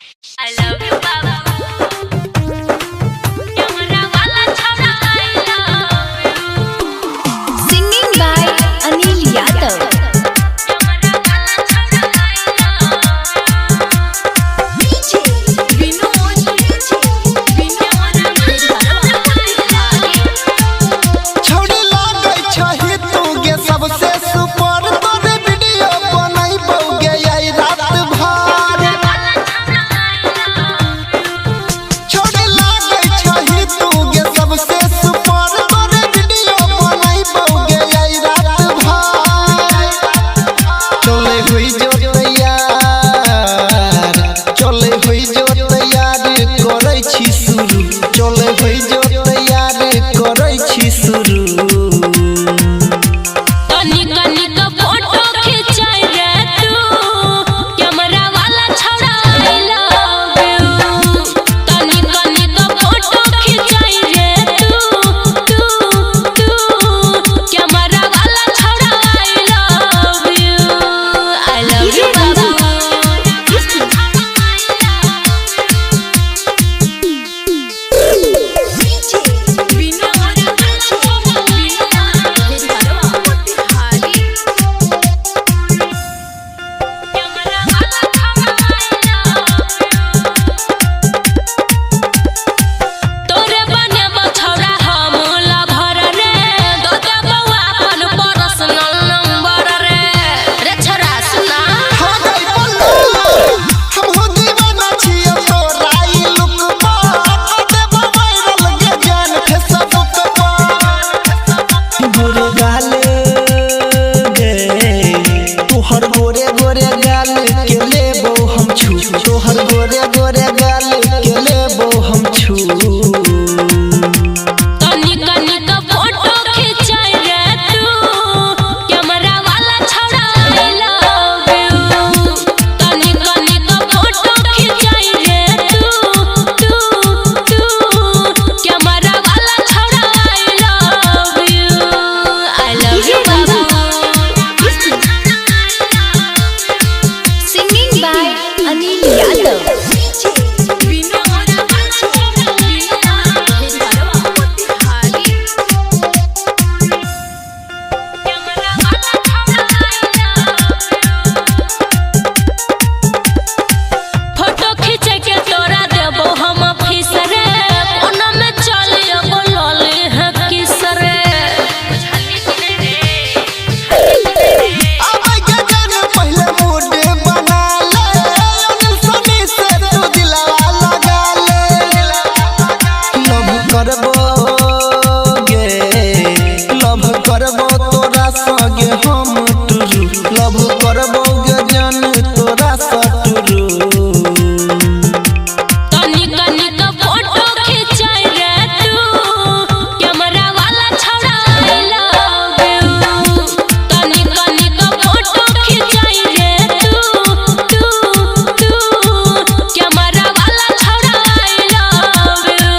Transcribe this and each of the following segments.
I love you, Baba. Camera wala chhara, I love you. Singing by Anil Yadav. Camera wala chhara, I love you. DJ Vinod, camera wala chhara, छोड़ी लागे छही तू गे सबसे super तोरे video बनाई बौगे आई रात भर छोड़ी लागे छही तू गे सबसे सुपर तोरे वीडियो बनाई बौगे आई रात भर चले हुई जो तैयार चले हुई जो तैयार करै छी शुरू चले हुई जो तैयार करै छी शुरू फोटो खिंचाई रे तू कैमरा वाला छौड़ा I love you तनिक फोटो खिंचाई रे तू कैमरा वाला छौड़ा I love you बाबा तोरे बने बछौड़ा हम लभर रे दो देबौ अपन पर्सनल नंबर रे छोरा सुना हो गई बोलो हम हो दीवाना छियो तोरा ई लुक पर देबो वायरल गे जान फेसबुक पर गोरे गाले गे तोहर गोरे गोरे गाल के लेबो हम छू तोहर गोरे गोरे गाल के लेबो हम छू तनिक फोटो खिंचाई रे तू कैमरा वाला छौड़ा I love you तनिक फोटो खिंचाई रे तू कैमरा वाला छौड़ा I love you बाबा Singing by Anil Yadav. Photo खींचे के तोरा देबो हम फीस रे कोना में चलियो बोलले है किस रे अब के जान पहले मूड बना ले अनिल सनी से तू दिलवा लगा ले लव करबो गे लव करबो तोरा संगे हम टुरू लव करबो गे जान तोरा सटुरू तनिक फोटो खिंचाई रे तू कैमरा वाला छौड़ा I love you तनिक फोटो खिंचाई रे तू कैमरा वाला छौड़ा I love you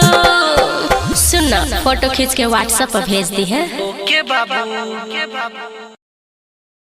सुन फोटो खींच के WhatsApp पर भेज दी है ओके बाबू